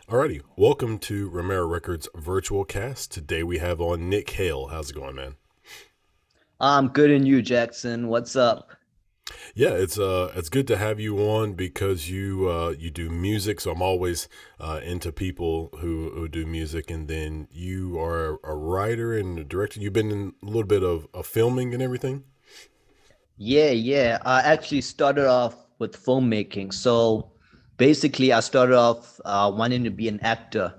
Alrighty, welcome to Romera Records virtual cast. Today we have on Nick Hale. How's it going, man? I'm good in you, Jackson. What's up? Yeah, it's good to have you on because you do music, so I'm always into people who do music, and then you are a writer and a director. You've been in a little bit of filming and everything. Yeah. I actually started off with filmmaking. So basically, I started off wanting to be an actor,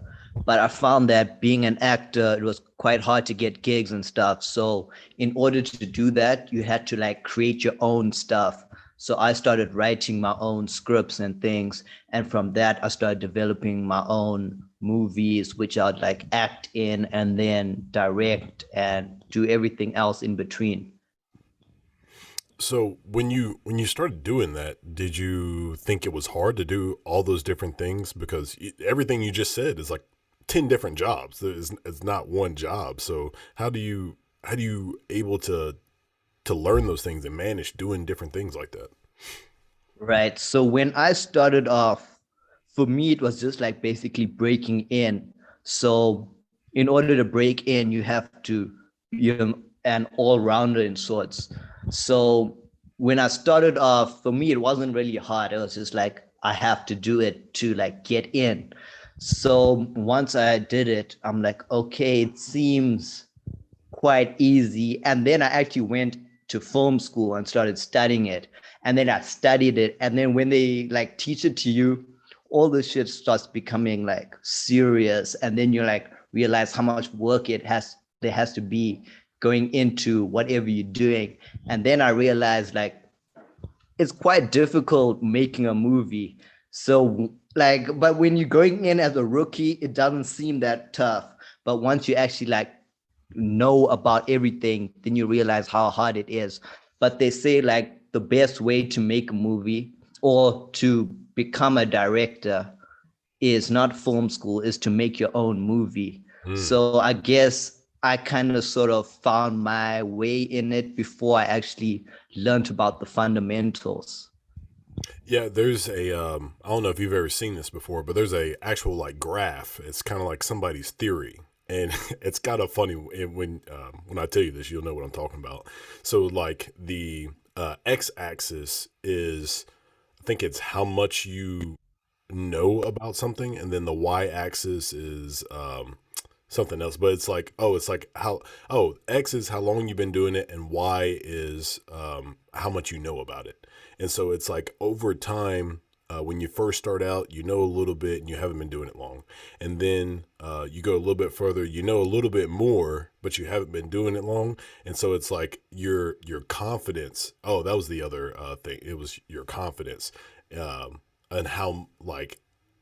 but I found that being an actor, it was quite hard to get gigs and stuff. So in order to do that, you had to like create your own stuff. So I started writing my own scripts and things. And from that, I started developing my own movies, which I'd like act in and then direct and do everything else in between. So when you started doing that, did you think it was hard to do all those different things? Because everything you just said is like 10 different jobs. It's not one job. So how do you able to learn those things and manage doing different things like that? Right. So when I started off, for me, it was just like basically breaking in. So in order to break in, you have to be an all-rounder in sorts. So when I started off, for me, it wasn't really hard. It was just like I have to do it to like get in. So once I did it, I'm like, okay, it seems quite easy. And then I actually went to film school and started studying it. And then I studied it. And then when they like teach it to you, all this shit starts becoming like serious. And then you like realize how much work there has to be going into whatever you're doing. And then I realized like it's quite difficult making a movie. So like, but when you're going in as a rookie, it doesn't seem that tough. But once you actually like know about everything, then you realize how hard it is. But they say like the best way to make a movie or to become a director is not film school, is to make your own movie. Hmm. So I guess I kind of sort of found my way in it before I actually learned about the fundamentals. Yeah, there's I don't know if you've ever seen this before, but there's a actual like graph. It's kind of like somebody's theory, and it's kind of funny when I tell you this, you'll know what I'm talking about. So like the x-axis is, I think it's how much you know about something, and then the y-axis is something else. But it's like, it's like how, x is how long you've been doing it, and y is how much you know about it. And so it's like over time, when you first start out, you know a little bit and you haven't been doing it long. And then you go a little bit further, you know a little bit more, but you haven't been doing it long. And so it's like your confidence. Oh, that was the other thing. It was your confidence, and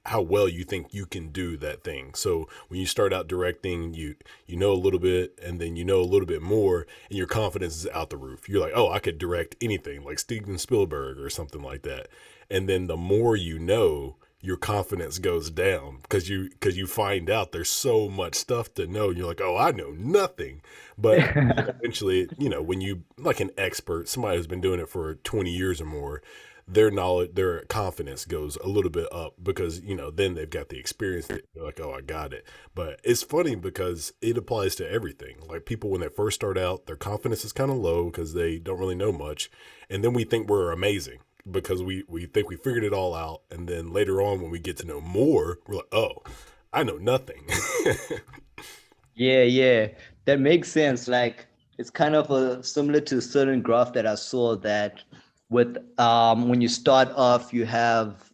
how well you think you can do that thing. So when you start out directing, you know a little bit, and then you know a little bit more, and your confidence is out the roof. You're like, oh, I could direct anything, like Steven Spielberg or something like that. And then the more you know, your confidence goes down because you find out there's so much stuff to know. You're like, oh, I know nothing. But eventually, when you like an expert, somebody who's been doing it for 20 years or more, their knowledge, their confidence goes a little bit up because then they've got the experience. They're like, oh, I got it. But it's funny because it applies to everything. Like people when they first start out, their confidence is kind of low because they don't really know much, and then we think we're amazing because we think we figured it all out, and then later on when we get to know more, we're like, oh, I know nothing. Yeah, that makes sense. Like it's kind of a similar to a certain graph that I saw that with when you start off, you have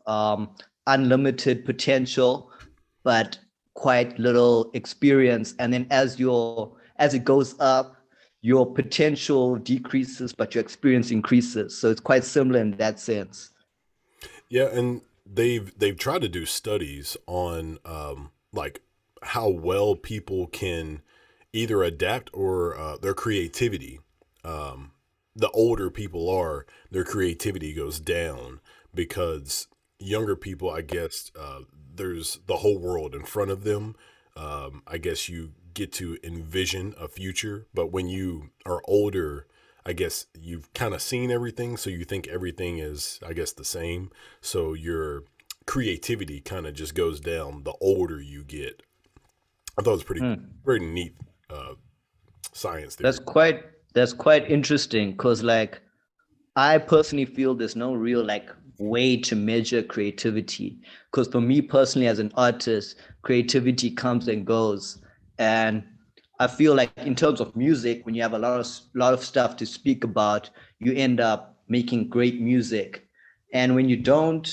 unlimited potential, but quite little experience. And then as it goes up, your potential decreases, but your experience increases. So it's quite similar in that sense. Yeah, and they've tried to do studies on like how well people can either adapt or their creativity. Um, the older people are, their creativity goes down because younger people, I guess, there's the whole world in front of them. I guess you get to envision a future, but when you are older, I guess you've kind of seen everything, so you think everything is, I guess, the same. So your creativity kind of just goes down the older you get. I thought it was pretty, Hmm. very neat uh, science That's theory. quite that's quite interesting because like I personally feel there's no real like way to measure creativity. Because for me personally, as an artist, creativity comes and goes. And I feel like in terms of music, when you have a lot of stuff to speak about, you end up making great music. And when you don't,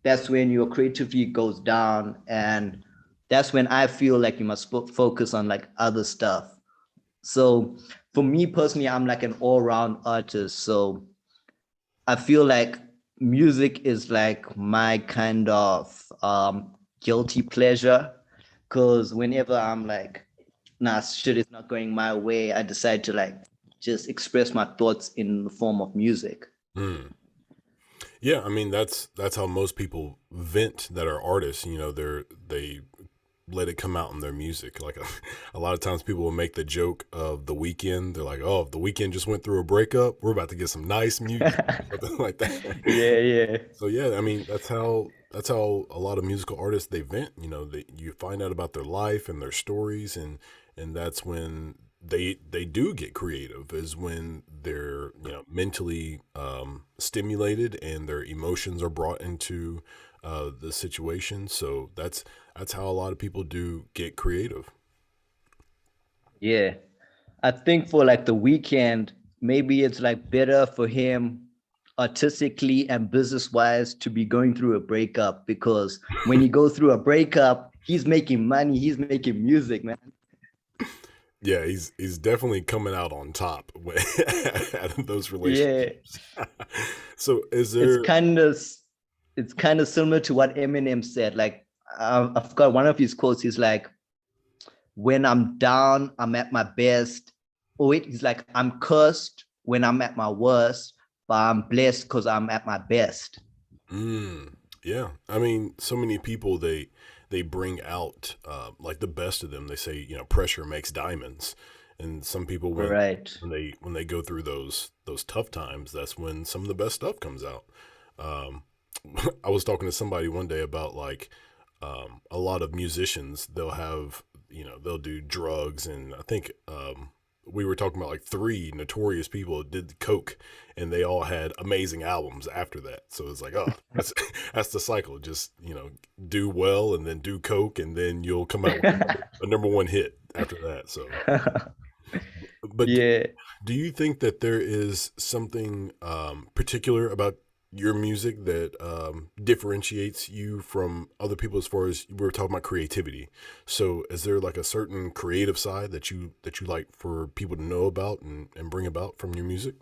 that's when your creativity goes down. And that's when I feel like you must focus on like other stuff. So for me personally, I'm like an all-round artist. So I feel like music is like my kind of guilty pleasure because whenever I'm like, nah, shit is not going my way, I decide to like just express my thoughts in the form of music. Mm. Yeah, I mean that's how most people vent that are artists. You know, they let it come out in their music. Like a lot of times people will make the joke of the weekend. They're like, "Oh, if the weekend just went through a breakup, we're about to get some nice music," something like that. Yeah, yeah. So yeah, I mean that's how a lot of musical artists they vent. You know, you find out about their life and their stories, and that's when they do get creative. Is when they're mentally stimulated and their emotions are brought into the situation. So that's how a lot of people do get creative. Yeah. I think for like the weekend, maybe it's like better for him artistically and business wise to be going through a breakup because when you go through a breakup, he's making money, he's making music, man. Yeah, he's definitely coming out on top out of those Yeah. relationships. So is It's there? kind of it's kind of similar to what Eminem said. Like I forgot one of his quotes. He's like, "When I'm down, I'm at my best." Oh wait, he's like, "I'm cursed when I'm at my worst, but I'm blessed because I'm at my best." Mm, yeah, I mean, so many people they bring out like the best of them. They say pressure makes diamonds, and some people Right. when they go through those tough times, that's when some of the best stuff comes out. Um, I was talking to somebody one day about like a lot of musicians. They'll have they'll do drugs, and I think we were talking about like three notorious people that did coke, and they all had amazing albums after that. So it's like, oh, that's that's the cycle. Just do well, and then do coke, and then you'll come out with a number one hit after that. So, but Yeah. do you think that there is something particular about your music that differentiates you from other people as far as we were talking about creativity? So is there like a certain creative side that you like for people to know about and bring about from your music?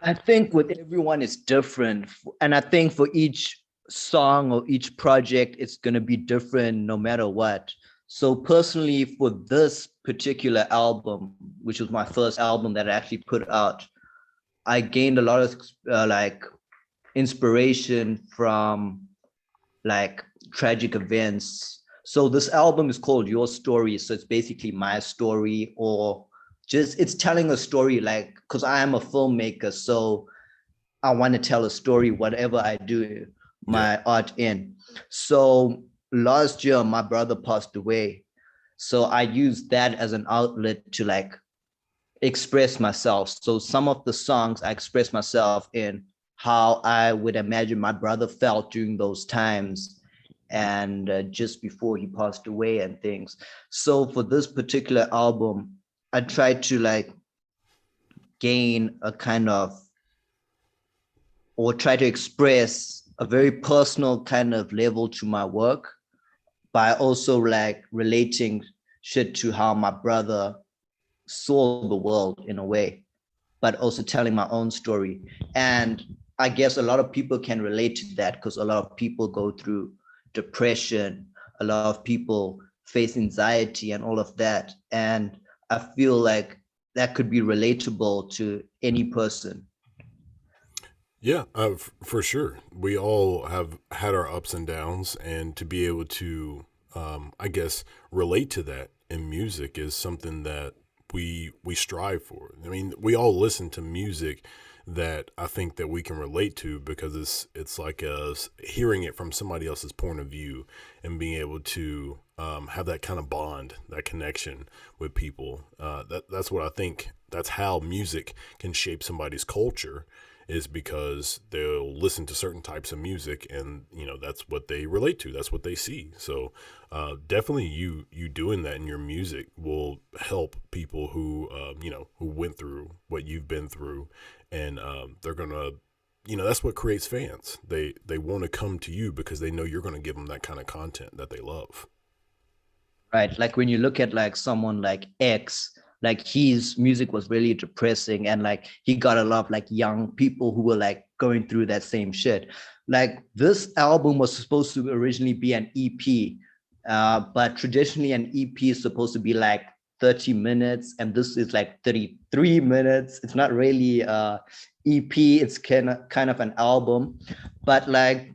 I think with everyone it's different. And I think for each song or each project, it's going to be different no matter what. So personally, for this particular album, which was my first album that I actually put out, I gained a lot of like inspiration from like tragic events. So this album is called Your Story. So it's basically my story, or just it's telling a story, like because I am a filmmaker. So I want to tell a story, whatever I do Yeah. my art in. So last year, my brother passed away. So I used that as an outlet to like express myself. So some of the songs I express myself in how I would imagine my brother felt during those times and just before he passed away and things. So for this particular album, I tried to like gain a kind of or try to express a very personal kind of level to my work by also like relating shit to how my brother saw the world in a way, but also telling my own story. And I guess a lot of people can relate to that because a lot of people go through depression, a lot of people face anxiety and all of that. And I feel like that could be relatable to any person. Yeah, for sure. We all have had our ups and downs, and to be able to, I guess, relate to that in music is something that we strive for. I mean, we all listen to music that I think that we can relate to, because it's like hearing it from somebody else's point of view and being able to have that kind of bond, that connection with people. That's what I think. That's how music can shape somebody's culture, is because they'll listen to certain types of music, and that's what they relate to, that's what they see. So definitely you doing that in your music will help people who who went through what you've been through, and they're gonna, that's what creates fans. They want to come to you because they know you're going to give them that kind of content that they love. Right. Like when you look at like someone like X, like his music was really depressing, and like he got a lot of like young people who were like going through that same shit. Like this album was supposed to originally be an EP, but traditionally an EP is supposed to be like 30 minutes, and this is like 33 minutes. It's not really EP, it's kind of an album, but like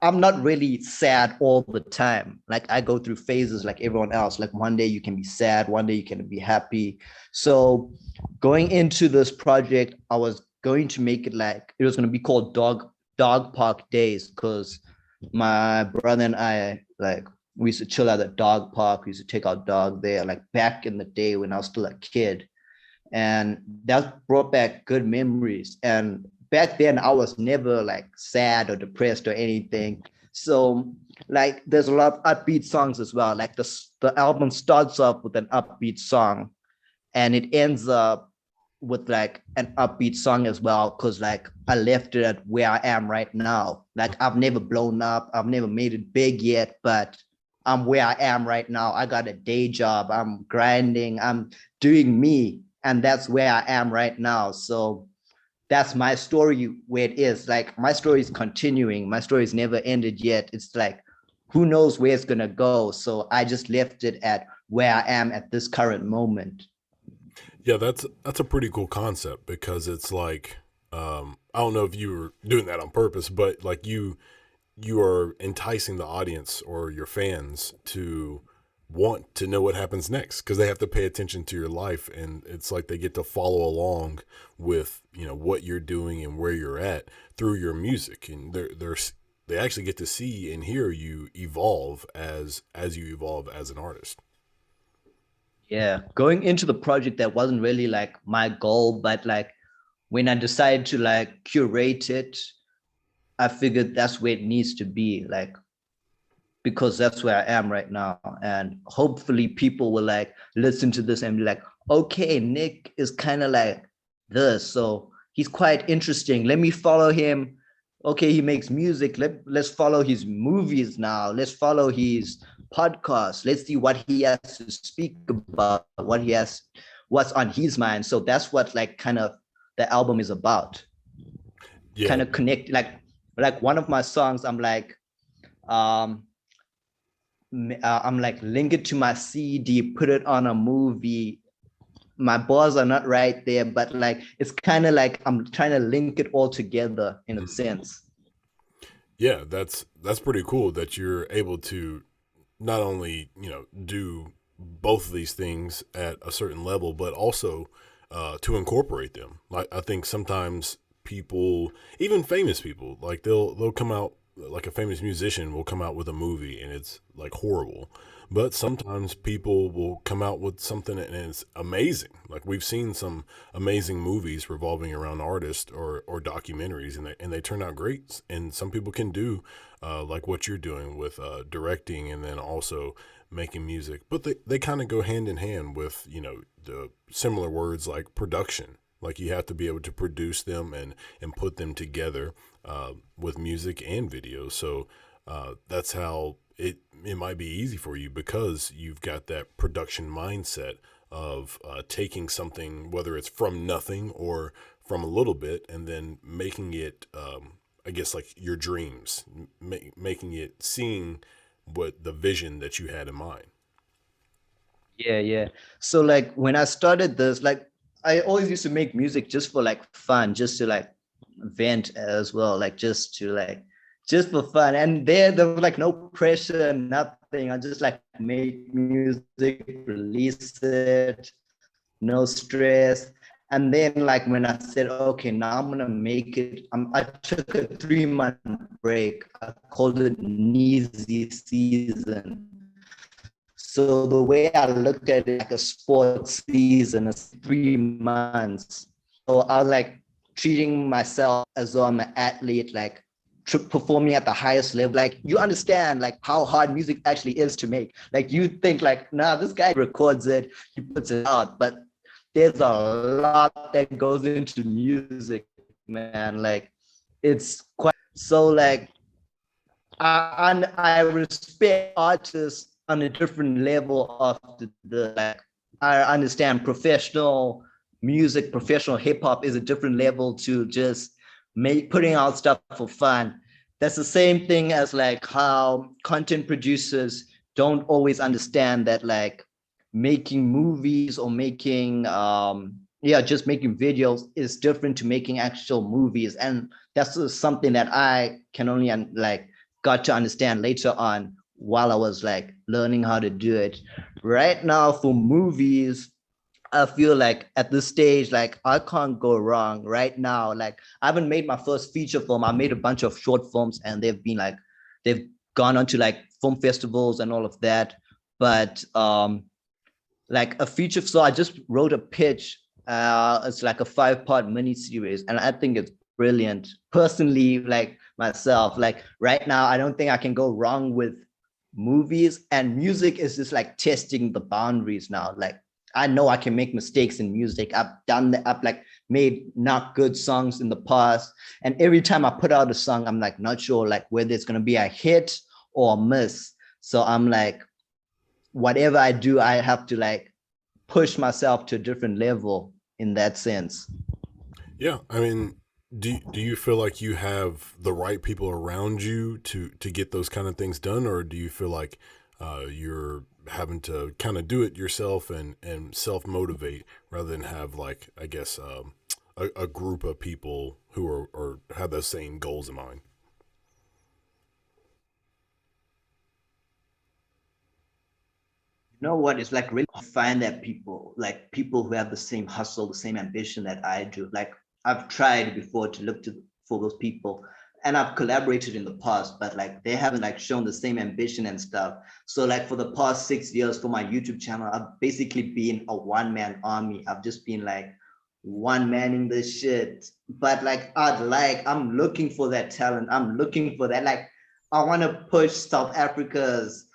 I'm not really sad all the time. Like I go through phases like everyone else. Like one day you can be sad, one day you can be happy. So going into this project, I was going to make it like it was going to be called Dog Park Days, because my brother and I, like, we used to chill at the dog park. We used to take our dog there, like back in the day when I was still a kid, and that brought back good memories. And back then I was never like sad or depressed or anything. So like there's a lot of upbeat songs as well. Like the album starts off with an upbeat song, and it ends up with like an upbeat song as well, because like I left it at where I am right now. Like I've never blown up, I've never made it big yet, but I'm where I am right now. I got a day job, I'm grinding, I'm doing me, and that's where I am right now. So that's my story where it is. Like my story is continuing. My story is never ended yet. It's like, who knows where it's gonna go? So I just left it at where I am at this current moment. Yeah, that's a pretty cool concept, because it's like, I don't know if you were doing that on purpose, but like you are enticing the audience or your fans to want to know what happens next, because they have to pay attention to your life, and it's like they get to follow along with what you're doing and where you're at through your music, and they actually get to see and hear you evolve as you evolve as an artist. Yeah, going into the project, that wasn't really like my goal, but like when I decided to like curate it, I figured that's where it needs to be. Like because that's where I am right now. And hopefully people will like listen to this and be like, okay, Nick is kind of like this. So he's quite interesting. Let me follow him. Okay, he makes music. Let's follow his movies now. Let's follow his podcast. Let's see what he has to speak about, what's on his mind. So that's what like kind of the album is about. Yeah. Kind of connect, like one of my songs, um I'm like link it to my CD, put it on a movie. My bars are not right there, but like it's kind of like I'm trying to link it all together in a sense. Yeah, that's pretty cool that you're able to not only do both of these things at a certain level, but also to incorporate them. Like I think sometimes people, even famous people, like they'll come out, like a famous musician will come out with a movie and it's like horrible, but sometimes people will come out with something and it's amazing. Like we've seen some amazing movies revolving around artists or documentaries, and they turn out great. And some people can do like what you're doing with directing and then also making music, but they kind of go hand in hand with the similar words like production. Like you have to be able to produce them and put them together with music and video. So that's how it might be easy for you, because you've got that production mindset of taking something, whether it's from nothing or from a little bit, and then making it, I guess, like your dreams, making it, seeing what the vision that you had in mind. Yeah, yeah. So like when I started this, like I always used to make music just for like fun, just to like vent as well, like just for fun. And there was like no pressure, nothing. I just like make music, release it, no stress. And then like when I said, okay, now I'm gonna make it, I took a 3 month break. I called it Neezy season. So the way I look at it, like a sports season, is 3 months. So I was like treating myself as though I'm an athlete, like performing at the highest level. Like you understand like how hard music actually is to make. Like you think like, nah, this guy records it, he puts it out, but there's a lot that goes into music, man. Like it's quite so like I respect artists on a different level of the like I understand professional music, professional hip hop is a different level to just putting out stuff for fun. That's the same thing as like how content producers don't always understand that like making movies or making just making videos is different to making actual movies, and that's something that I can only like got to understand later on while I was like learning how to do it. Right now for movies, I feel like at this stage, like I can't go wrong right now. Like I haven't made my first feature film. I made a bunch of short films and they've been like, they've gone on to like film festivals and all of that. But like a feature, so I just wrote a pitch. It's like a 5-part mini series and I think it's brilliant. Personally, like myself, like right now, I don't think I can go wrong with movies, and music is just like testing the boundaries now. Like I know I can make mistakes in music. I've done that. I've like made not good songs in the past. And every time I put out a song, I'm like not sure like whether it's gonna be a hit or a miss. So I'm like, whatever I do, I have to like push myself to a different level in that sense. Yeah, I mean, do you feel like you have the right people around you to get those kind of things done, or do you feel like you're having to kind of do it yourself and self motivate rather than have like I guess a group of people who are or have those same goals in mind? You know what? It's like really find that people, like people who have the same hustle, the same ambition that I do. Like I've tried before to look to for those people, and I've collaborated in the past, but like they haven't like shown the same ambition and stuff. So like for the past 6 years for my YouTube channel, I've basically been a one-man army. I've just been like one manning this shit. But like I'm looking for that talent. I'm looking for that. Like I want to push South Africa's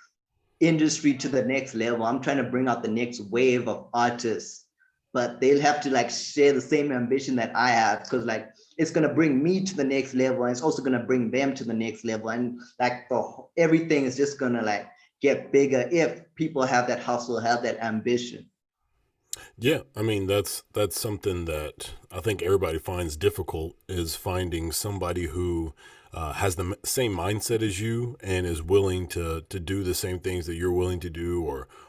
industry to the next level. I'm trying to bring out the next wave of artists, but they'll have to like share the same ambition that I have, because like it's gonna bring me to the next level, and it's also gonna bring them to the next level, and like everything is just gonna like get bigger if people have that hustle, have that ambition. Yeah, I mean that's something that I think everybody finds difficult is finding somebody who has the same mindset as you and is willing to do the same things that you're willing to do,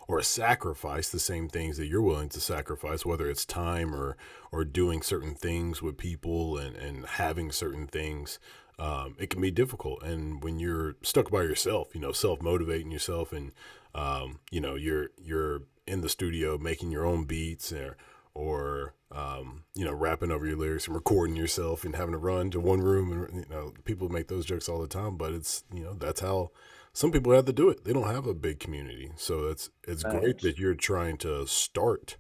or sacrifice the same things that you're willing to sacrifice, whether it's time or doing certain things with people and having certain things. It can be difficult, and when you're stuck by yourself, you know, self motivating yourself, and you know, you're in the studio making your own beats or you know, rapping over your lyrics and recording yourself and having to run to one room, and you know, people make those jokes all the time, but it's, you know, that's how some people have to do it. They don't have a big community, so it's great Right. that you're trying to start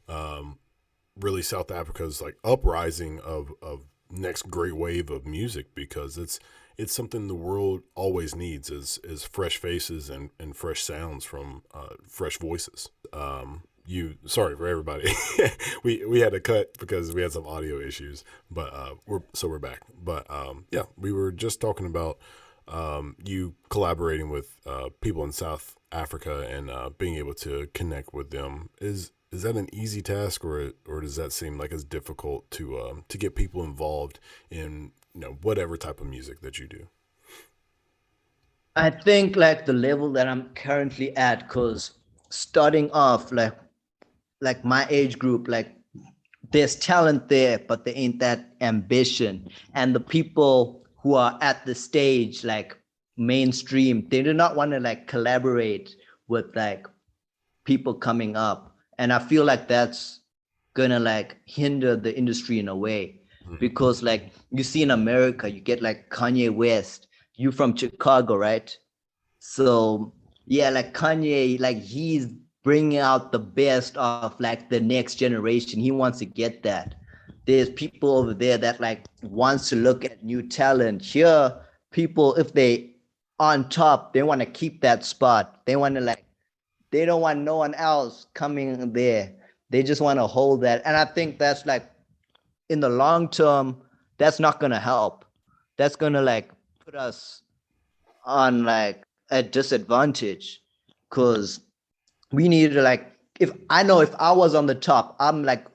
um, really South Africa's like uprising of next great wave of music, because it's something the world always needs is fresh faces and fresh sounds from fresh voices. You sorry for everybody. We had to cut because we had some audio issues, but we're back. But yeah, we were just talking about you collaborating with people in South Africa and being able to connect with them. Is that an easy task, or does that seem like it's difficult to get people involved in, you know, whatever type of music that you do? I think like the level that I'm currently at, because starting off like my age group, like there's talent there, but there ain't that ambition. And the people who are at the stage, like mainstream, they do not want to like collaborate with like people coming up. And I feel like that's gonna like hinder the industry in a way. Mhm. Because like you see in America, you get like Kanye West, you from Chicago, right? So yeah, like Kanye, like he's bringing out the best of like the next generation. He wants to get that. There's people over there that like wants to look at new talent. Here, people, if they on top, they want to keep that spot. They want to like, they don't want no one else coming there. They just want to hold that. And I think that's like in the long term, that's not gonna help. That's gonna like put us on like a disadvantage because we need to like, if I know if I was on the top, I'm like,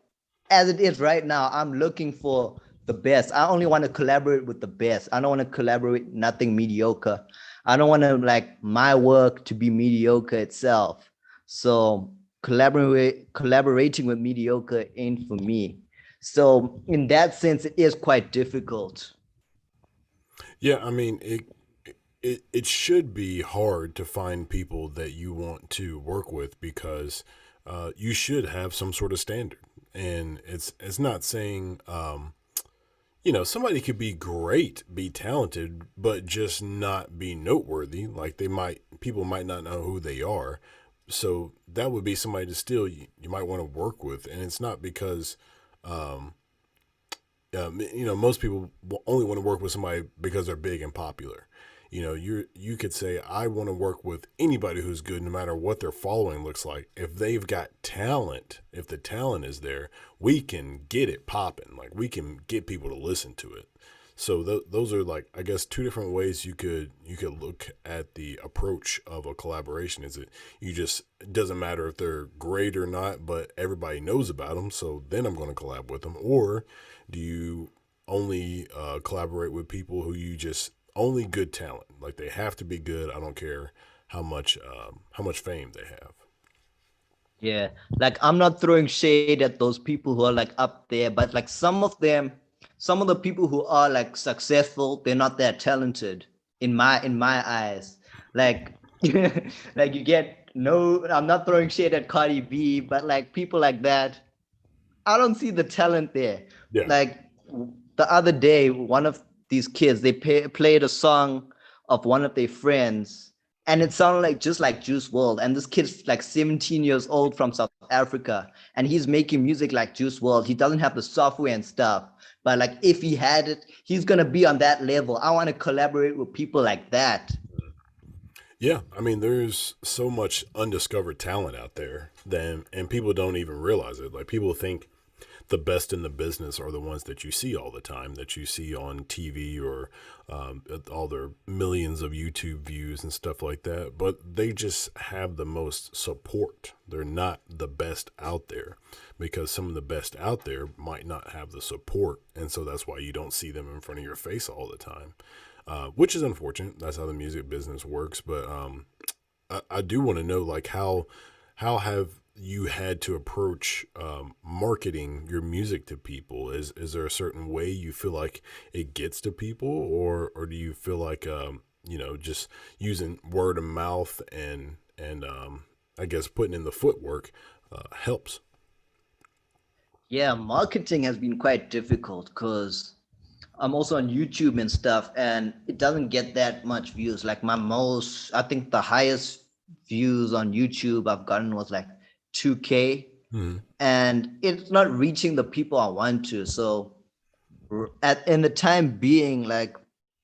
as it is right now, I'm looking for the best. I only want to collaborate with the best. I don't want to collaborate nothing mediocre. I don't want to like my work to be mediocre itself. So collaborating with mediocre ain't for me. So in that sense, it is quite difficult. Yeah, I mean it should be hard to find people that you want to work with because you should have some sort of standard. And it's not saying somebody could be great, be talented, but just not be noteworthy. Like people might not know who they are. So that would be somebody to still you might want to work with. And it's not because um, most people only want to work with somebody because they're big and popular. You could say I want to work with anybody who's good, no matter what their following looks like. If they've got talent, if the talent is there, we can get it popping. Like we can get people to listen to it. So those are like I guess two different ways you could look at the approach of a collaboration. Is it doesn't matter if they're great or not, but everybody knows about them. So then I'm going to collab with them, or do you only collaborate with people who you just only good talent? Like they have to be good. I don't care how much fame they have. Yeah, like I'm not throwing shade at those people who are like up there, but like some of the people who are like successful, they're not that talented in my eyes. Like like you get no, I'm not throwing shade at Cardi B, but like people like that, I don't see the talent there. Yeah, Like the other day, one of these kids played a song of one of their friends, and it sounded like just like Juice World. And this kid's like 17 years old from South Africa, and he's making music like Juice World. He doesn't have the software and stuff, but like if he had it, he's gonna be on that level. I want to collaborate with people like that. yeah. I mean, there's so much undiscovered talent out there, then, and people don't even realize it. Like people think the best in the business are the ones that you see all the time, that you see on TV or all their millions of YouTube views and stuff like that. But they just have the most support. They're not the best out there because some of the best out there might not have the support. And so that's why you don't see them in front of your face all the time, which is unfortunate. That's how the music business works. But I do want to know, like, how have you had to approach marketing your music to people? Is there a certain way you feel like it gets to people, or do you feel like just using word of mouth and I guess putting in the footwork helps? Yeah, marketing has been quite difficult because I'm also on YouTube and stuff, and it doesn't get that much views. Like I think the highest views on YouTube I've gotten was like 2K, Hmm. and it's not reaching the people I want to. So at in the time being, like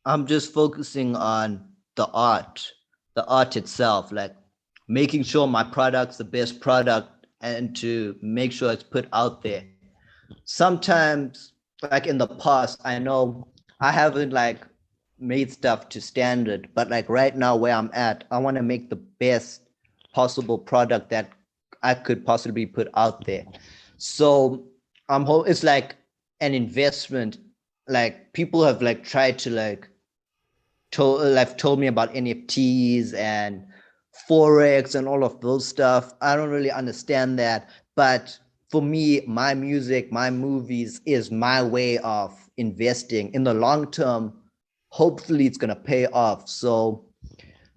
I'm just focusing on the art, the art itself, like making sure my product's the best product and to make sure it's put out there. Sometimes like in the past, I know I haven't like made stuff to standard, but like right now where I'm at, I want to make the best possible product that I could possibly put out there. So it's like an investment. Like people have like tried to told me about NFTs and forex and all of those stuff. I don't really understand that, but for me, my music, my movies is my way of investing in the long term. Hopefully, it's gonna pay off. So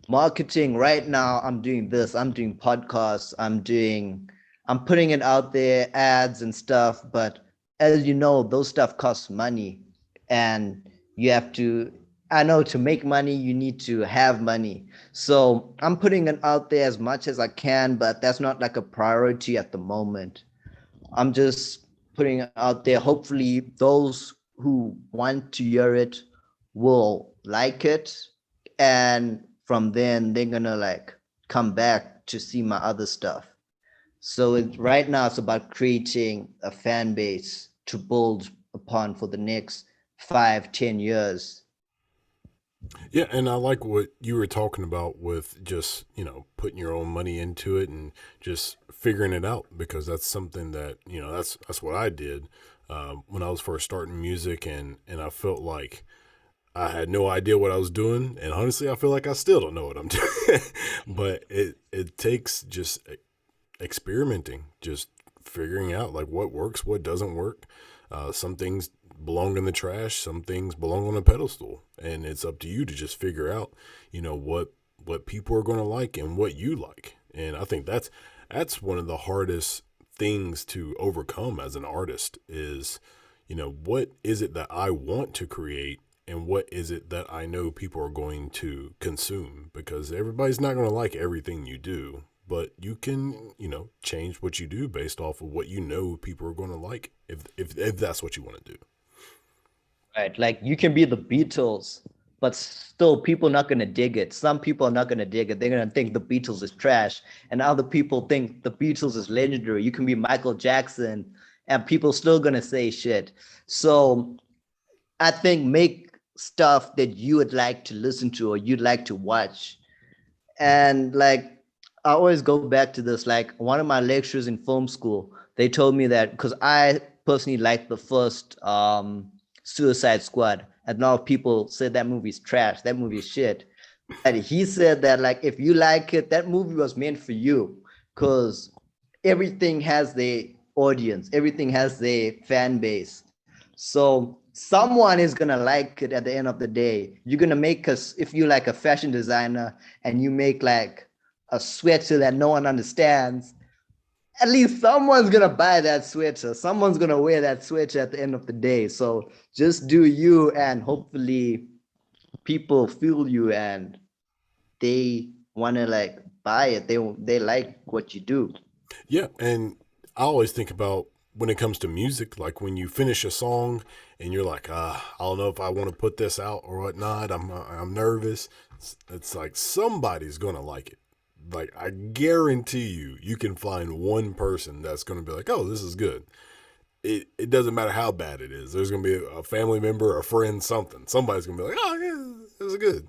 marketing right now, I'm doing this. I'm doing podcasts. I'm doing. I'm putting it out there, ads and stuff, but as you know, those stuff costs money. And you have to, I know to make money, you need to have money. So I'm putting it out there as much as I can, but that's not like a priority at the moment. I'm just putting it out there. Hopefully, those who want to hear it will like it. And from then, they're gonna like come back to see my other stuff. So right now, it's about creating a fan base to build upon for the next 5, 10 years. Yeah, and I like what you were talking about with just, putting your own money into it and just figuring it out, because that's something that, that's what I did when I was first starting music, and I felt like I had no idea what I was doing, and honestly, I feel like I still don't know what I'm doing. But it takes just experimenting, just figuring out like what works, what doesn't work. Some things belong in the trash, some things belong on a pedestal, and it's up to you to just figure out, what people are going to like and what you like. And I think that's one of the hardest things to overcome as an artist is, what is it that I want to create and what is it that I know people are going to consume, because everybody's not going to like everything you do, but you can, change what you do based off of what people are going to like, if that's what you want to do. Right. Like you can be the Beatles, but still people not gonna dig it. Some people are not gonna dig it. They're gonna think the Beatles is trash. And other people think the Beatles is legendary. You can be Michael Jackson and people still gonna say shit. So I think make stuff that you would like to listen to or you'd like to watch. And like I always go back to this. Like one of my lecturers in film school, they told me that because I personally liked the first Suicide Squad, and a lot of people said that movie's trash, that movie's shit. But he said that like if you like it, that movie was meant for you because everything has their audience, everything has their fan base. So someone is gonna like it at the end of the day. You're gonna make us if you like a fashion designer and you make like a sweater that no one understands, at least someone's gonna buy that sweater. Someone's gonna wear that sweater at the end of the day. So just do you, and hopefully people feel you and they want to like buy it. They like what you do. Yeah, and I always think about when it comes to music, like when you finish a song and you're like, I don't know if I want to put this out or whatnot. I'm nervous. It's like somebody's gonna like it. Like I guarantee you can find one person that's gonna be like, oh, this is good. It doesn't matter how bad it is. There's gonna be a family member, a friend, something. Somebody's gonna be like, oh yeah, it was good.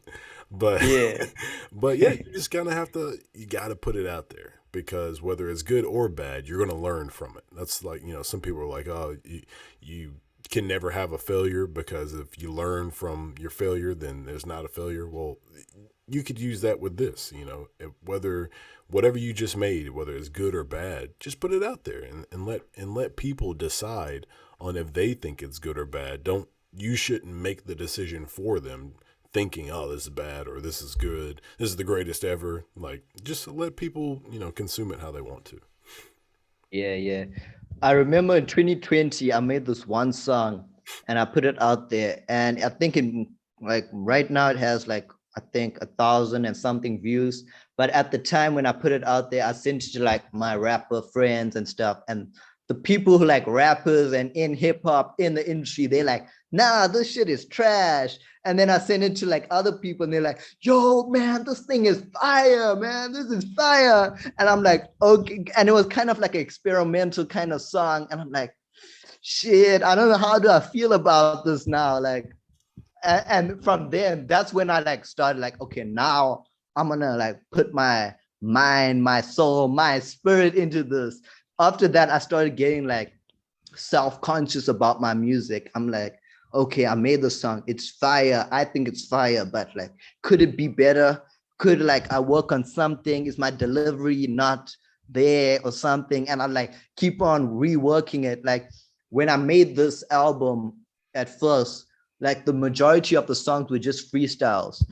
But Yeah. but yeah, you just kind of you got to put it out there, because whether it's good or bad, you're going to learn from it. That's like, some people are like, oh, you can never have a failure, because if you learn from your failure, then there's not a failure. Well, you could use that with this, whether whatever you just made, whether it's good or bad, just put it out there and let people decide on if they think it's good or bad. You shouldn't make the decision for them, thinking, oh, this is bad or this is good, this is the greatest ever. Like, just let people, consume it how they want to. Yeah, yeah. I remember in 2020, I made this one song and I put it out there. And I think in like right now it has like I think 1,000 and something views. But at the time when I put it out there, I sent it to like my rapper friends and stuff. And the people who like rappers and in hip hop in the industry, they like, nah, this shit is trash. And then I sent it to like other people and they're like, yo, man, this thing is fire, man. This is fire. And I'm like, okay. And it was kind of like an experimental kind of song. And I'm like, shit, I don't know how do I feel about this now. Like, and from then, that's when I like started like, okay, now I'm gonna like put my mind, my soul, my spirit into this. After that, I started getting like self-conscious about my music. I'm like, okay, I made the song. It's fire. I think it's fire, but like, could it be better? Could like I work on something? Is my delivery not there or something? And I like keep on reworking it. Like when I made this album at first, like the majority of the songs were just freestyles.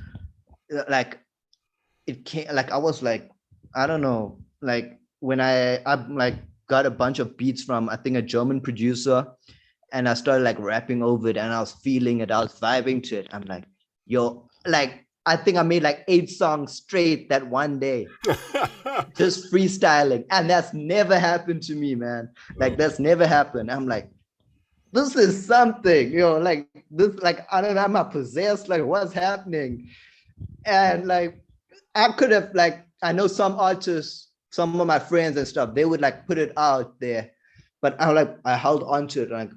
Like it can't like I was like, I don't know, like when I'm like got a bunch of beats from, I think, a German producer, and I started like rapping over it, and I was feeling it, I was vibing to it. I'm like, yo, like I think I made like 8 songs straight that one day, just freestyling, and that's never happened to me, man. Like that's never happened. I'm like, this is something, like this, like I don't know, am I possessed? Like what's happening? And like I could have like, I know some artists, some of my friends and stuff, they would like put it out there, but I held on to it like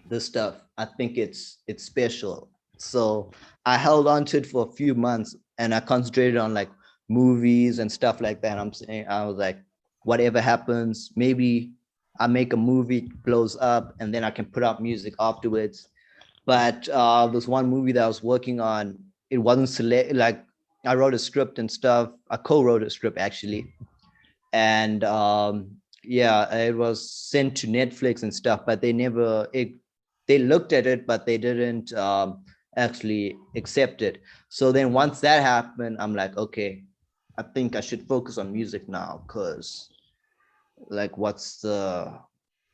this stuff. I think it's special. So I held on to it for a few months and I concentrated on like movies and stuff like that. I'm saying, I was like, whatever happens, maybe I make a movie, blows up, and then I can put out music afterwards. But this one movie that I was working on, it wasn't like I wrote a script and stuff. I co-wrote a script actually, and yeah, it was sent to Netflix and stuff, but they looked at it, but they didn't actually accept it. So then once that happened, I'm like, okay, I think I should focus on music now, because like what's the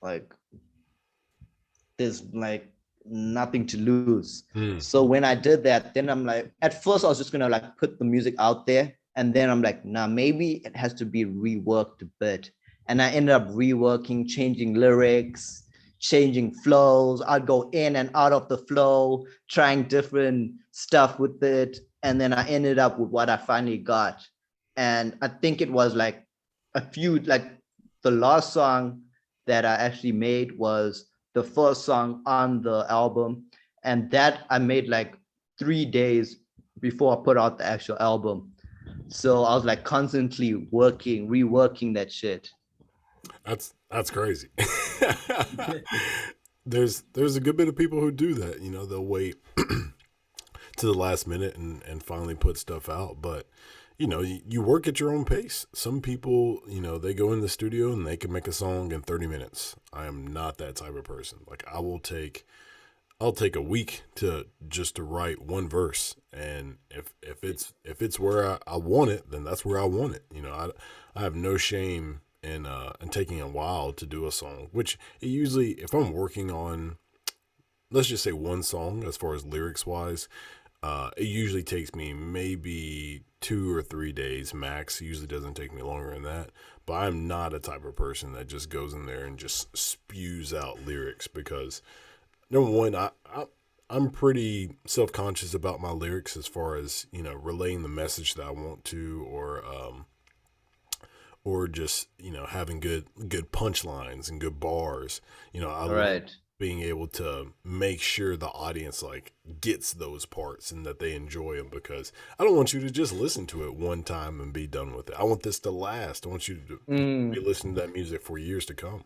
like there's like nothing to lose. Hmm. So when I did that, then I'm like, at first I was just gonna like put the music out there, and then I'm like, nah, maybe it has to be reworked a bit. And I ended up reworking, changing lyrics, changing flows. I'd go in and out of the flow, trying different stuff with it. And then I ended up with what I finally got. And I think it was like like the last song that I actually made was the first song on the album. And that I made like 3 days before I put out the actual album. So I was like constantly working, reworking that shit. That's crazy. There's a good bit of people who do that. You know, they'll wait to the last minute and finally put stuff out. But you know, you work at your own pace. Some people, you know, they go in the studio and they can make a song in 30 minutes. I am not that type of person. Like I'll take a week to write one verse, and if it's where I want it, then that's where I want it. You know, I have no shame in taking a while to do a song. Which it usually, if I'm working on, let's just say one song, as far as lyrics wise, it usually takes me maybe 2 or 3 days max. It usually doesn't take me longer than that. But I'm not a type of person that just goes in there and just spews out lyrics, because number one, I'm pretty self conscious about my lyrics as far as, you know, relaying the message that I want to, or just, you know, having good punchlines and good bars. You know, I All love right. being able to make sure the audience like gets those parts and that they enjoy them, because I don't want you to just listen to it one time and be done with it. I want this to last. I want you to be Mm. listening to that music for years to come.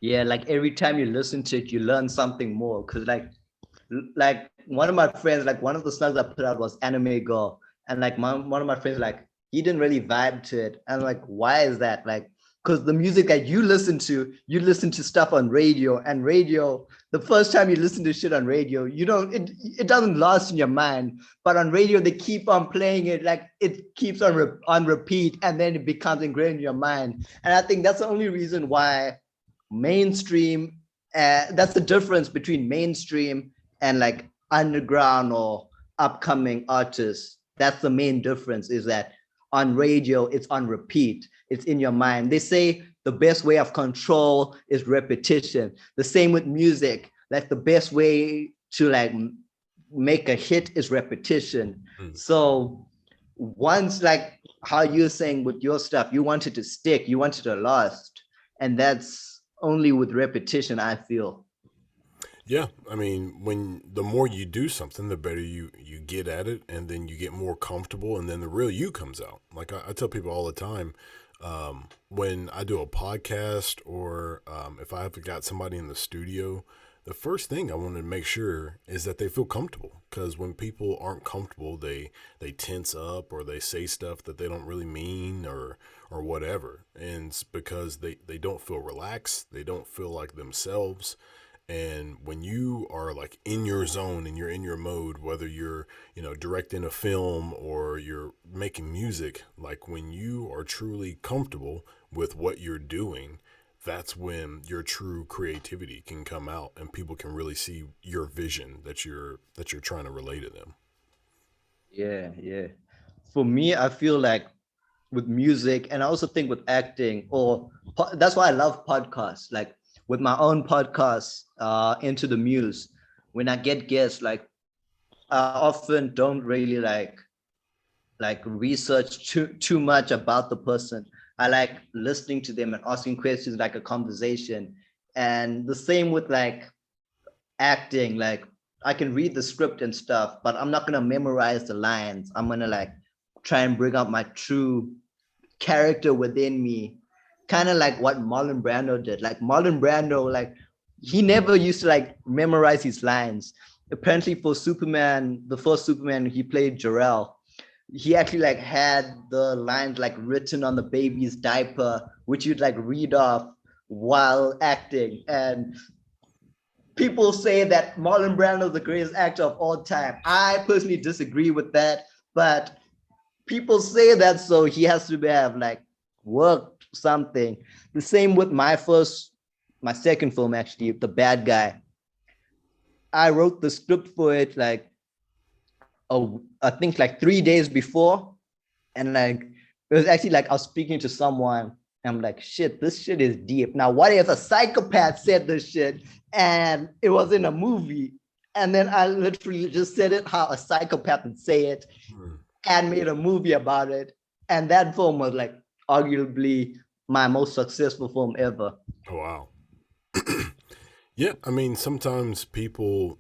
Yeah, like every time you listen to it, you learn something more. Cause like one of my friends, like one of the songs I put out was Anime Girl. And like one of my friends, like he didn't really vibe to it. And like, why is that? Like, because the music that you listen to stuff on radio, and radio, the first time you listen to shit on radio, you don't, it doesn't last in your mind. But on radio, they keep on playing it, like it keeps on repeat, and then it becomes ingrained in your mind. And I think that's the only reason why mainstream, that's the difference between mainstream and like underground or upcoming artists. That's the main difference, is that on radio it's on repeat, it's in your mind. They say the best way of control is repetition. The same with music, like the best way to like make a hit is repetition. Mm. So once, like how you're saying with your stuff, you want it to stick, you want it to last, and that's only with repetition, I feel. Yeah, I mean, when the more you do something, the better you get at it, and then you get more comfortable, and then the real you comes out. Like I tell people all the time, when I do a podcast, or if I have got somebody in the studio, the first thing I want to make sure is that they feel comfortable. Because when people aren't comfortable, they tense up, or they say stuff that they don't really mean, or whatever, and it's because they don't feel relaxed, they don't feel like themselves. And when you are like in your zone and you're in your mode, whether you're, directing a film or you're making music, like when you are truly comfortable with what you're doing, that's when your true creativity can come out and people can really see your vision that you're trying to relay to them. Yeah, yeah. For me, I feel like with music, and I also think with acting, that's why I love podcasts. Like with my own podcast, Into the Muse, when I get guests, like I often don't really like research too much about the person. I like listening to them and asking questions like a conversation. And the same with like acting, like I can read the script and stuff, but I'm not gonna memorize the lines. I'm gonna like try and bring out my true character within me, kind of like what Marlon Brando did. Like Marlon Brando, like he never used to like memorize his lines. Apparently for Superman, the first Superman, he played Jor-El. He actually like had the lines like written on the baby's diaper, which you'd like read off while acting. And people say that Marlon Brando is the greatest actor of all time. I personally disagree with that, but people say that, so he has to have like worked something. The same with my second film, actually, The Bad Guy. I wrote the script for it like I think like 3 days before, and like it was actually like I was speaking to someone. And I'm like, shit, this shit is deep. Now, what if a psychopath said this shit and it was in a movie? And then I literally just said it how a psychopath would say it and made a movie about it. And that film was like arguably my most successful film ever. Oh, wow. Yeah, I mean, sometimes people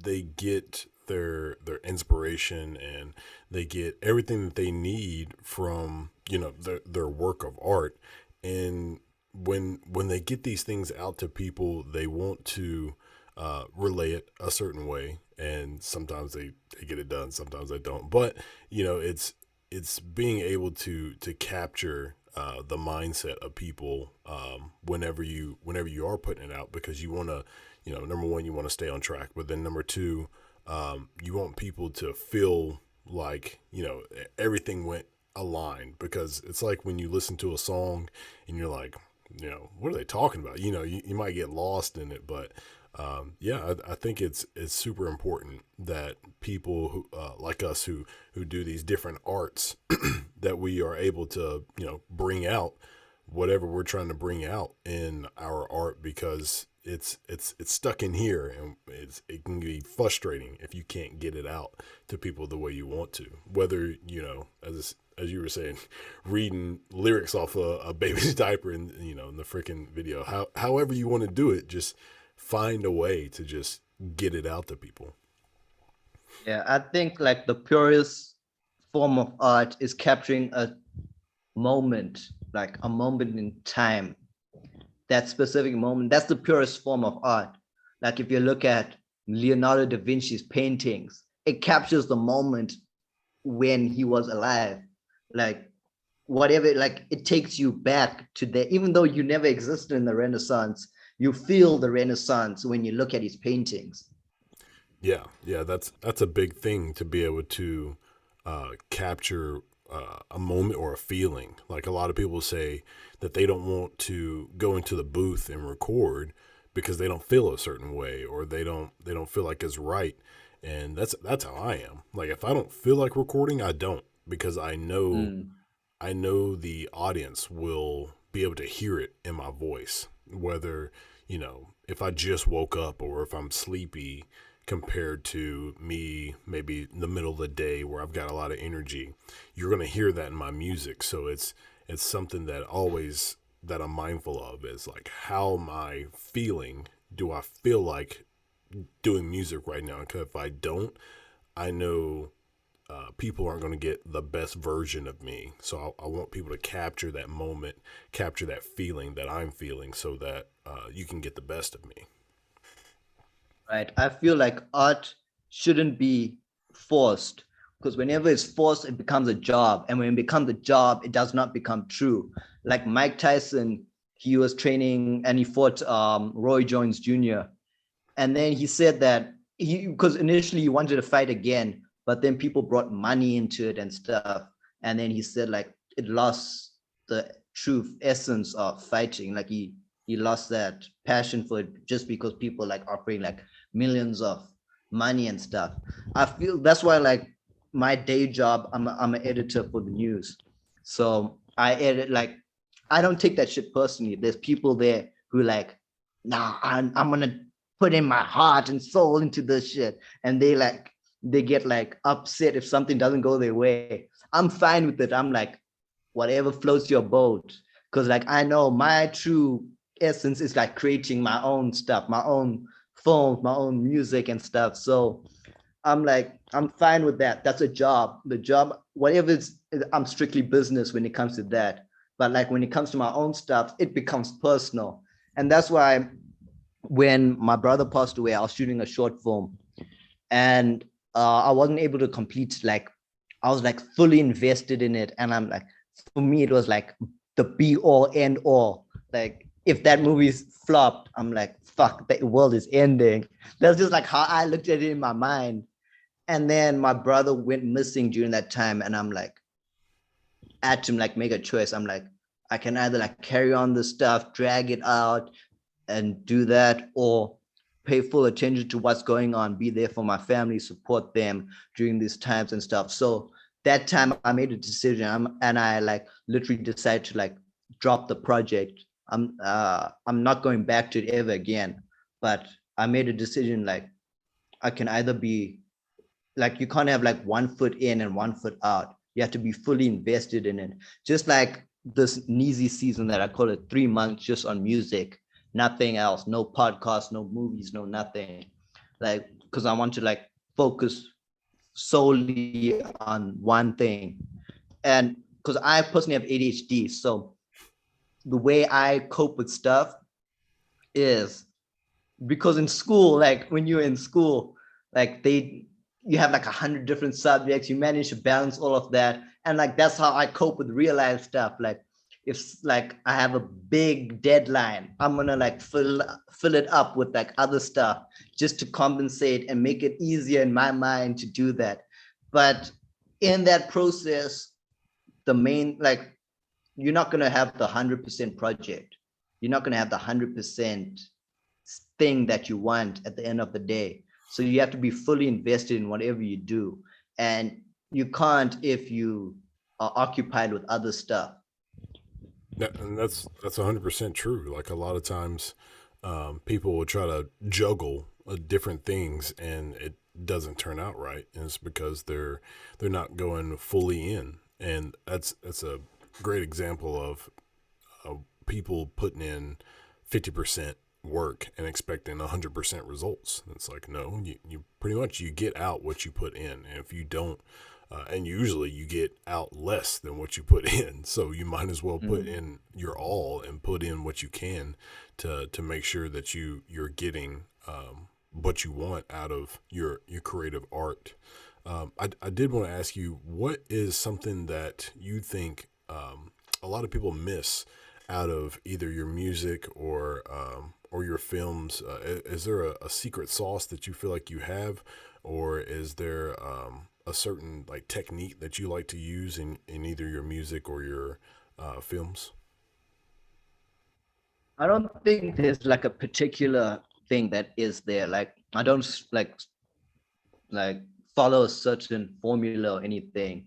they get their inspiration and they get everything that they need from their work of art, and when they get these things out to people, they want to relay it a certain way, and sometimes they get it done, sometimes they don't. But it's being able to capture the mindset of people whenever you are putting it out, because you want to, number one, you want to stay on track, but then number two, you want people to feel like everything went aligned, because it's like when you listen to a song and you're like, what are they talking about? You might get lost in it, but yeah, I think it's super important that people who like us who do these different arts that we are able to bring out whatever we're trying to bring out in our art, because it's stuck in here, and it can be frustrating if you can't get it out to people the way you want to, whether as you were saying, reading lyrics off a baby's diaper in the freaking video. However you want to do it, just find a way to just get it out to people. Yeah, I think like the purest form of art is capturing a moment, like a moment in time. That specific moment, that's the purest form of art. Like if you look at Leonardo da Vinci's paintings, it captures the moment when he was alive. Like whatever, like it takes you back to there, even though you never existed in the Renaissance, you feel the Renaissance when you look at his paintings. Yeah, that's a big thing, to be able to capture a moment or a feeling. Like a lot of people say that they don't want to go into the booth and record because they don't feel a certain way, or they don't feel like it's right. And that's how I am. Like if I don't feel like recording, I don't, because Mm. I know the audience will be able to hear it in my voice, whether, if I just woke up or if I'm sleepy, compared to me maybe in the middle of the day where I've got a lot of energy. You're going to hear that in my music. So it's something that always that I'm mindful of, is like, how am I feeling? Do I feel like doing music right now? Because if I don't, I know people aren't going to get the best version of me. So I want people to capture that moment, capture that feeling that I'm feeling, so that you can get the best of me. Right. I feel like art shouldn't be forced, because whenever it's forced, it becomes a job. And when it becomes a job, it does not become true. Like Mike Tyson, he was training and he fought Roy Jones Jr. And then he said that because initially he wanted to fight again, but then people brought money into it and stuff. And then he said like it lost the true essence of fighting. Like he lost that passion for it just because people like offering like millions of money and stuff. I feel that's why like my day job, I'm an editor for the news. So I edit like I don't take that shit personally. There's people there who like, nah, I'm gonna put in my heart and soul into this shit. And they get like upset if something doesn't go their way. I'm fine with it. I'm like, whatever floats your boat. Cause like I know my true essence is like creating my own stuff, my own films, my own music and stuff. So I'm like, I'm fine with that. That's a job. The job, whatever it's, I'm strictly business when it comes to that. But like when it comes to my own stuff, it becomes personal. And that's why when my brother passed away, I was shooting a short film and I wasn't able to complete like I was like fully invested in it. And I'm like, for me, it was like the be all end all. Like if that movie's flopped, I'm like, fuck, the world is ending. That's just like how I looked at it in my mind. And then my brother went missing during that time. And I'm like, I had to like make a choice. I'm like, I can either like carry on the stuff, drag it out, and do that, or pay full attention to what's going on, be there for my family, support them during these times and stuff. So that time I made a decision, and I like literally decided to like drop the project. I'm not going back to it ever again. But I made a decision like I can either be like you can't have like one foot in and one foot out. You have to be fully invested in it. Just like this Neezy season that I call it 3 months just on music, nothing else, no podcasts, no movies, no nothing. Like, because I want to like focus solely on one thing. And because I personally have ADHD, so the way I cope with stuff is because in school, like when you're in school, like you have like 100 different subjects, you manage to balance all of that. And like that's how I cope with real life stuff. Like if like I have a big deadline, I'm gonna like fill it up with like other stuff just to compensate and make it easier in my mind to do that. But in that process, the main like you're not gonna have the 100% project. You're not gonna have the 100% thing that you want at the end of the day. So you have to be fully invested in whatever you do. And you can't if you are occupied with other stuff. And that's 100% true. Like a lot of times, people will try to juggle different things, and it doesn't turn out right. And it's because they're not going fully in, and that's a great example of people putting in 50% work and expecting 100% results. It's like, no, you pretty much you get out what you put in. And if you don't, and usually you get out less than what you put in. So you might as well put in your all and put in what you can to make sure that you're getting what you want out of your creative art. I did want to ask you, what is something that you think a lot of people miss out of either your music or your films? Is there a secret sauce that you feel like you have, or is there a certain like technique that you like to use in either your music or your films? I don't think there's like a particular thing that is there. Like I don't like follow a certain formula or anything.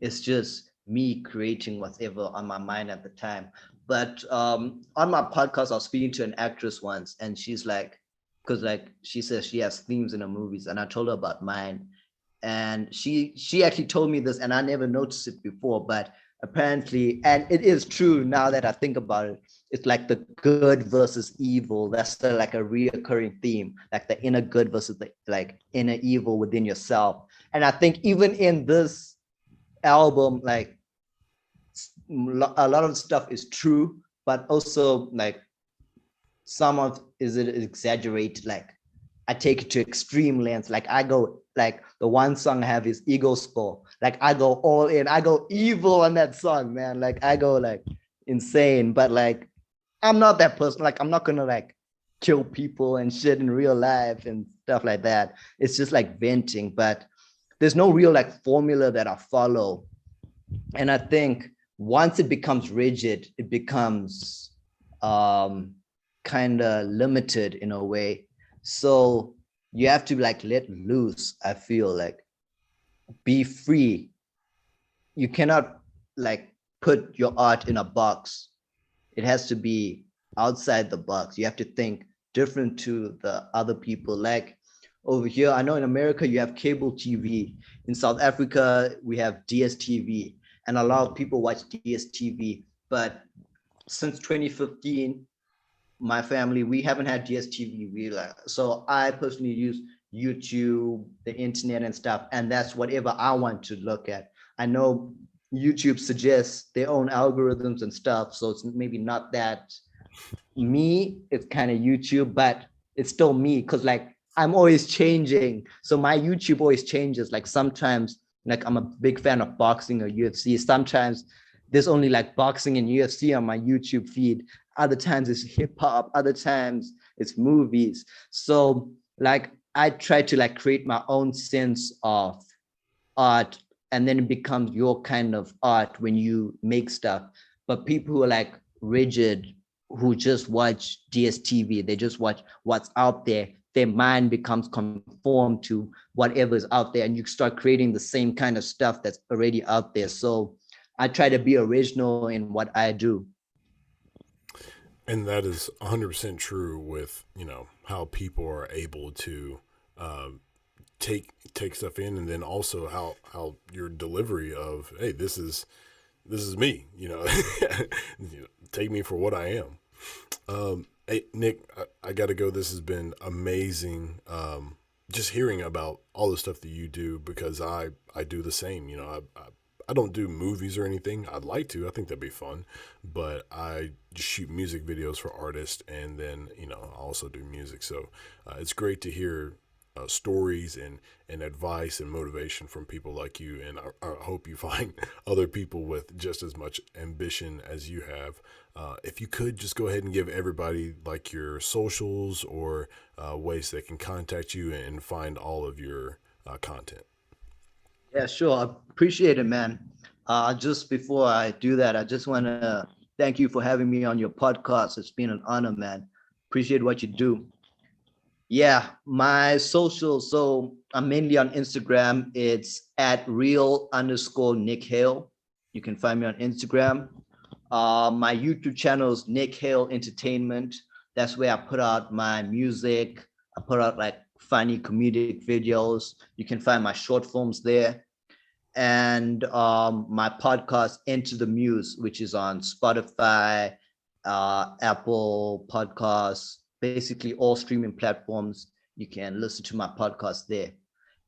It's just me creating whatever on my mind at the time. But on my podcast, I was speaking to an actress once, and she's like, because like she says she has themes in her movies, and I told her about mine, and she actually told me this, and I never noticed it before, but apparently, and it is true now that I think about it. It's like the good versus evil. That's like a reoccurring theme, like the inner good versus the like inner evil within yourself. And I think even in this album, like a lot of stuff is true, but also like some of is it exaggerated. Like I take it to extreme lengths. Like I go like the one song I have is Ego Score. Like I go all in. I go evil on that song, man. Like I go like insane. But like I'm not that person. Like I'm not gonna like kill people and shit in real life and stuff like that. It's just like venting, but there's no real like formula that I follow. And I think once it becomes rigid, it becomes kind of limited in a way. So you have to like let loose. I feel like be free. You cannot like put your art in a box. It has to be outside the box. You have to think different to the other people. Like over here, I know in America you have cable TV. In South Africa, we have DSTV, and a lot of people watch DSTV. But since 2015, my family, we haven't had DSTV. So I personally use YouTube, the internet and stuff, and that's whatever I want to look at. I know YouTube suggests their own algorithms and stuff, so it's maybe not that me, it's kind of YouTube, but it's still me because like I'm always changing. So my YouTube always changes. Like sometimes, like I'm a big fan of boxing or UFC. Sometimes there's only like boxing and UFC on my YouTube feed. Other times it's hip hop. Other times it's movies. So like I try to like create my own sense of art, and then it becomes your kind of art when you make stuff. But people who are like rigid, who just watch DSTV, they just watch what's out there, their mind becomes conformed to whatever is out there, and you start creating the same kind of stuff that's already out there. So I try to be original in what I do. And that is 100% true with, how people are able to uh, take stuff in, and then also how your delivery of, hey, this is me, take me for what I am. Hey, Nick, I got to go. This has been amazing. Just hearing about all the stuff that you do, because I do the same. I don't do movies or anything. I'd like to. I think that'd be fun, but I just shoot music videos for artists, and then I also do music. So it's great to hear stories and advice and motivation from people like you. And I hope you find other people with just as much ambition as you have. If you could just go ahead and give everybody like your socials or ways they can contact you and find all of your content. Yeah, sure. I appreciate it, man. Just before I do that, I just want to thank you for having me on your podcast. It's been an honor, man. Appreciate what you do. Yeah, my social. So I'm mainly on Instagram. It's at real underscore Nick Hale. You can find me on Instagram. My YouTube channel is Nick Hale Entertainment. That's where I put out my music. I put out like funny comedic videos. You can find my short films there. And my podcast, Enter the Muse, which is on Spotify, Apple Podcasts, basically all streaming platforms. You can listen to my podcast there.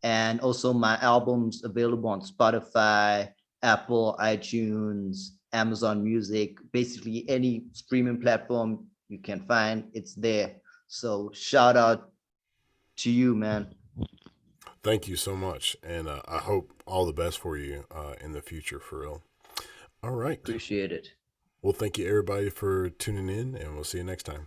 And also my albums available on Spotify, Apple, iTunes, Amazon Music, basically any streaming platform you can find, it's there. So shout out to you, man. Thank you so much, and I hope all the best for you in the future, for real. All right. Appreciate it. Well, thank you everybody for tuning in, and we'll see you next time.